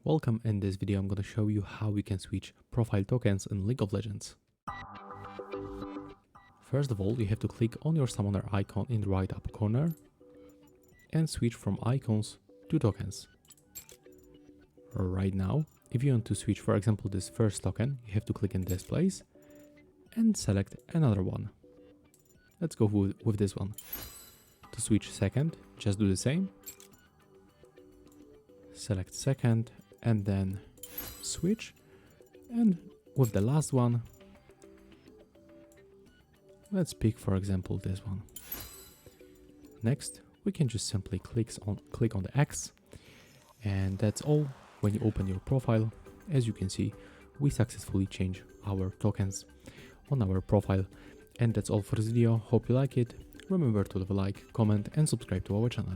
Welcome. In this video I'm going to show you how we can switch profile tokens in League of Legends. First of all, you have to click on your summoner icon in the right upper corner and switch from icons to tokens. Right now, if you want to switch, for example, this first token, you have to click in this place and select another one. Let's go with this one. To switch second, just do the same. Select second and then switch. And with the last one, let's pick, for example, this one. Next, we can just simply click on the X, and that's all. When you open your profile, as you can see, we successfully change our tokens on our profile. And that's all for this video. Hope you like it. Remember to leave a like, comment and subscribe to our channel.